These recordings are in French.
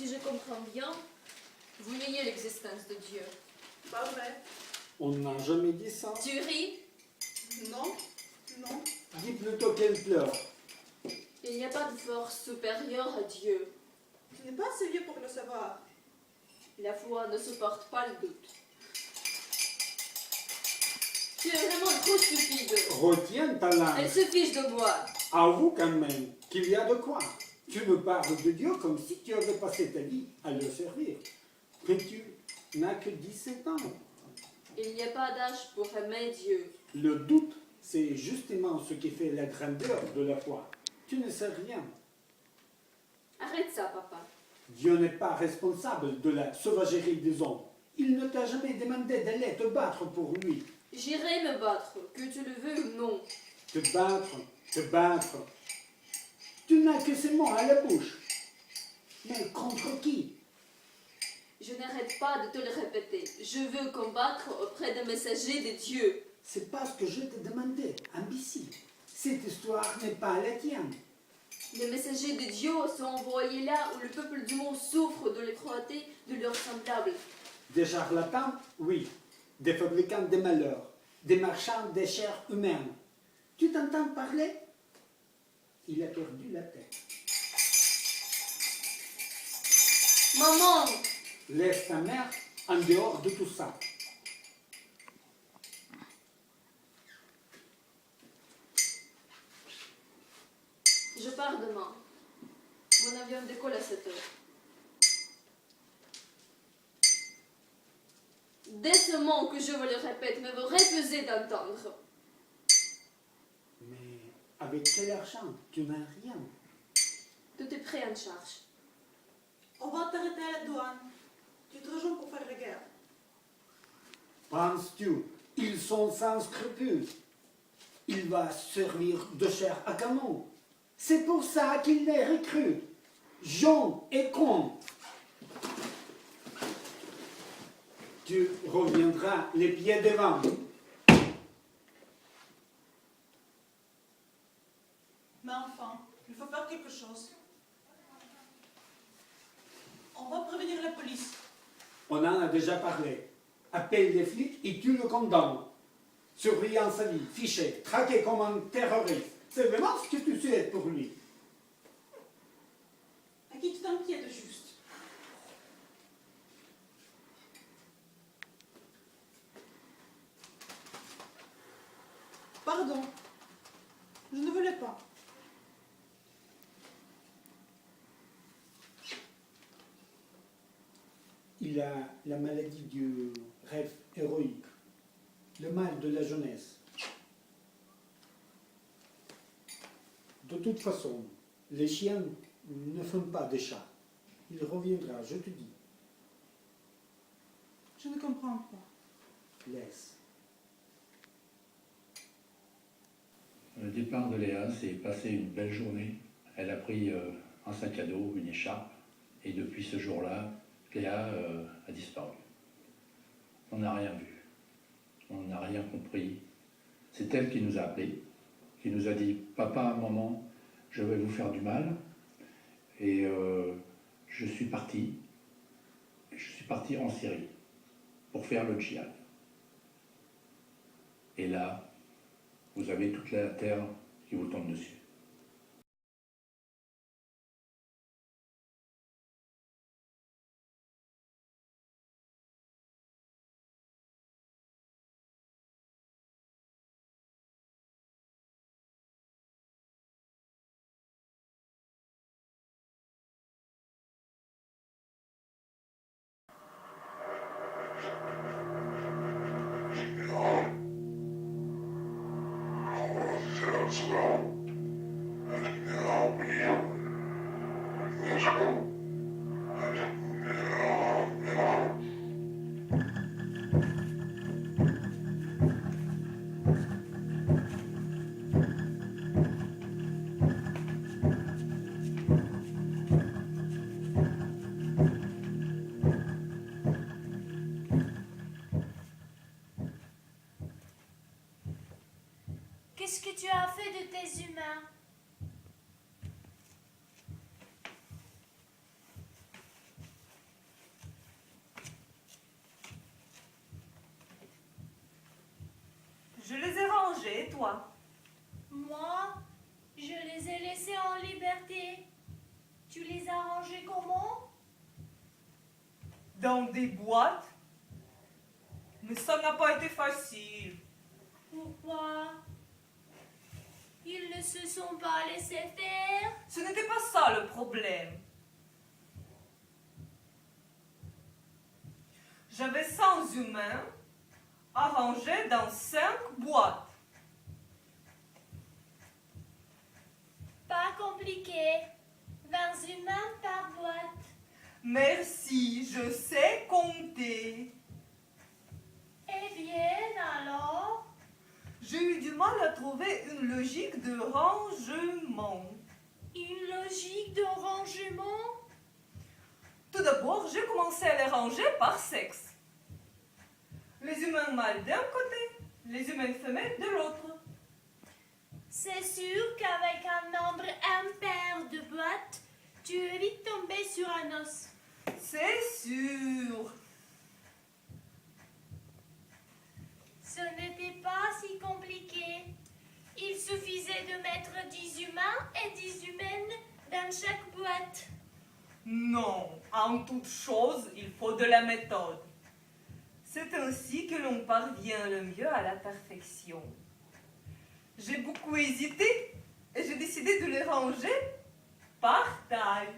Si je comprends bien, vous niez l'existence de Dieu. Pas vrai. On n'a jamais dit ça. Tu ris? Non, non. Dis plutôt qu'elle pleure. Il n'y a pas de force supérieure à Dieu. Tu n'es pas assez vieux pour le savoir. La foi ne supporte pas le doute. Tu es vraiment trop stupide. Retiens ta langue. Elle se fiche de moi. Avoue quand même qu'il y a de quoi. Tu me parles de Dieu comme si tu avais passé ta vie à le servir. Mais tu n'as que 17 ans. Il n'y a pas d'âge pour aimer Dieu. Le doute, c'est justement ce qui fait la grandeur de la foi. Tu ne sais rien. Arrête ça, papa. Dieu n'est pas responsable de la sauvagerie des hommes. Il ne t'a jamais demandé d'aller te battre pour lui. J'irai me battre, que tu le veux ou non. Te battre, te battre. Tu n'as que ces mots à la bouche. Mais contre qui? Je n'arrête pas de te le répéter. Je veux combattre auprès des messagers de Dieu. C'est pas ce que je t'ai demandé, imbécile. Cette histoire n'est pas la tienne. Les messagers de Dieu sont envoyés là où le peuple du monde souffre de l'étroité de leurs semblables. Des charlatans, oui. Des fabricants de malheur. Des marchands des chairs humaines. Tu t'entends parler? Il a perdu la tête. Maman! Laisse ta mère en dehors de tout ça. Je pars demain. Mon avion décolle à 7 heures. Dès ce mot que je vous le répète, mais vous refusez d'entendre. Mais avec quel argent? Tu n'as rien. Tout est pris en charge. On va t'arrêter à la douane. Tu te rejoins pour faire la guerre. Penses-tu? Ils sont sans scrupules. Il va servir de chair à canon. C'est pour ça qu'il les recrute. Jean et con. Tu reviendras les pieds devant. Mais enfin, il faut faire quelque chose. On va prévenir la police. On en a déjà parlé. Appelle les flics et tu le condamnes. Surveillant sa vie, fiché, traqué comme un terroriste. C'est vraiment ce que tu souhaites pour lui. À qui tu t'inquiètes juste? Pardon. Je ne voulais pas. Il a la maladie du rêve héroïque, le mal de la jeunesse. De toute façon, les chiens ne font pas des chats. Il reviendra, je te dis. Je ne comprends pas. Laisse. Le départ de Léa s'est passé une belle journée. Elle a pris un sac à dos, une écharpe, et depuis ce jour-là, Léa a disparu. On n'a rien vu, on n'a rien compris. C'est elle qui nous a appelés, qui nous a dit « Papa, maman, je vais vous faire du mal ». Et je suis parti en Syrie pour faire le djihad. Et là, vous avez toute la terre qui vous tombe dessus. Qu'est-ce que tu as fait de tes humains? rangé, toi? Moi, je les ai laissés en liberté. Tu les as rangés comment? Dans des boîtes? Mais ça n'a pas été facile. Pourquoi? Ils ne se sont pas laissés faire. Ce n'était pas ça le problème. J'avais 100 humains à ranger dans 5 boîtes. Pas compliqué. 20 humains par boîte. Merci, je sais compter. Eh bien, alors? J'ai eu du mal à trouver une logique de rangement. Une logique de rangement? Tout d'abord, j'ai commencé à les ranger par sexe. Les humains mâles d'un côté, les humains femelles de l'autre. C'est sûr qu'avec un nombre impair de boîtes, tu es vite tombé sur un os. C'est sûr. Ce n'était pas si compliqué. Il suffisait de mettre 10 humains et 10 humaines dans chaque boîte. Non, en toute chose, il faut de la méthode. C'est ainsi que l'on parvient le mieux à la perfection. J'ai beaucoup hésité et j'ai décidé de les ranger par taille.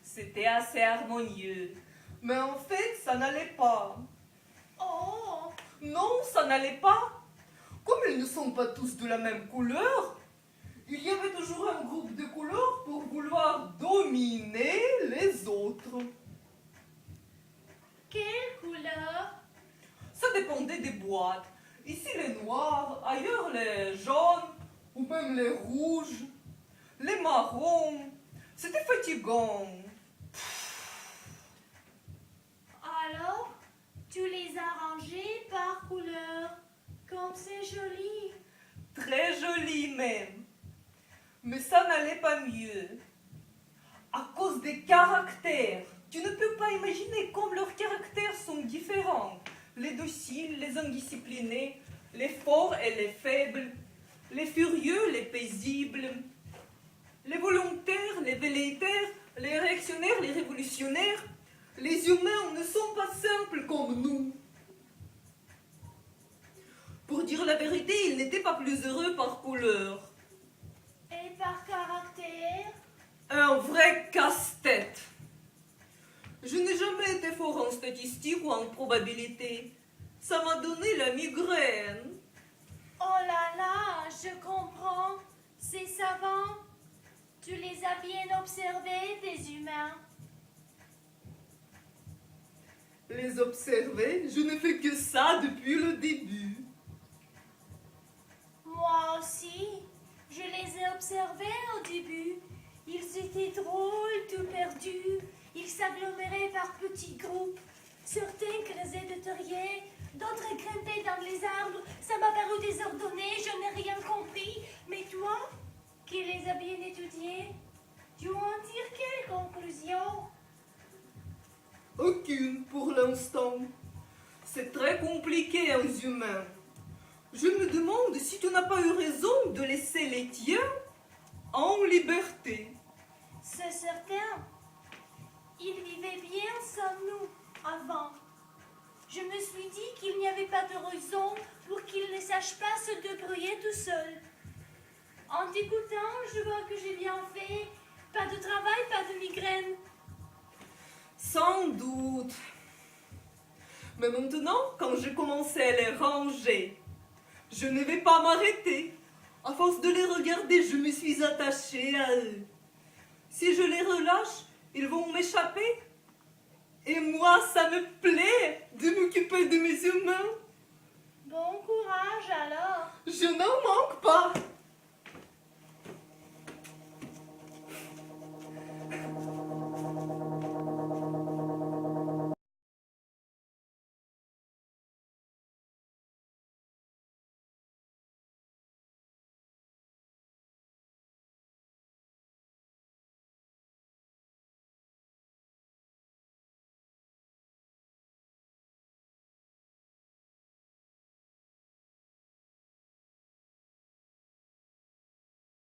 C'était assez harmonieux, mais en fait, ça n'allait pas. Oh, Non, ça n'allait pas. Comme ils ne sont pas tous de la même couleur, il y avait toujours un groupe de couleurs pour vouloir dominer les autres. quelle couleur? Ça dépendait des boîtes. Ici les noirs, ailleurs les jaunes, ou même les rouges, les marrons. C'était fatigant. Alors, tu les as rangés par couleur. Comme c'est joli. Très joli même. Mais ça n'allait pas mieux. À cause des caractères. Tu ne peux pas imaginer comme leurs caractères sont différents. Les dociles, les indisciplinés, les forts et les faibles, les furieux, les paisibles, les volontaires, les velléitaires, les réactionnaires, les révolutionnaires. Les humains ne sont pas simples comme nous. Pour dire la vérité, ils n'étaient pas plus heureux par couleur. Et par caractère? Un vrai casse-tête. Je n'ai jamais été fort en statistique ou en probabilité. Ça m'a donné la migraine. Oh là là, je comprends. C'est savant. Tu les as bien observés, des humains. Les observer, je ne fais que ça depuis le début. Moi aussi, je les ai observés au début. Ils étaient drôles, tout perdus. Ils s'aggloméraient par petits groupes. Certains creusaient de terriers, d'autres grimpaient dans les arbres. Ça m'a paru désordonné, je n'ai rien compris. Mais toi, qui les as bien étudiés, tu en tires quelle conclusion? Aucune pour l'instant. C'est très compliqué aux humains. Je me demande si tu n'as pas eu raison de laisser les tiens en liberté. C'est certain. Ils vivaient bien sans nous avant. Je me suis dit qu'il n'y avait pas de raison pour qu'ils ne sachent pas se débrouiller tout seuls. En t'écoutant, je vois que j'ai bien fait. Pas de travail, pas de migraine. Sans doute. Mais maintenant, quand j'ai commencé à les ranger, je ne vais pas m'arrêter. À force de les regarder, je me suis attachée à eux. Si je les relâche, ils vont m'échapper. Et moi, ça me plaît.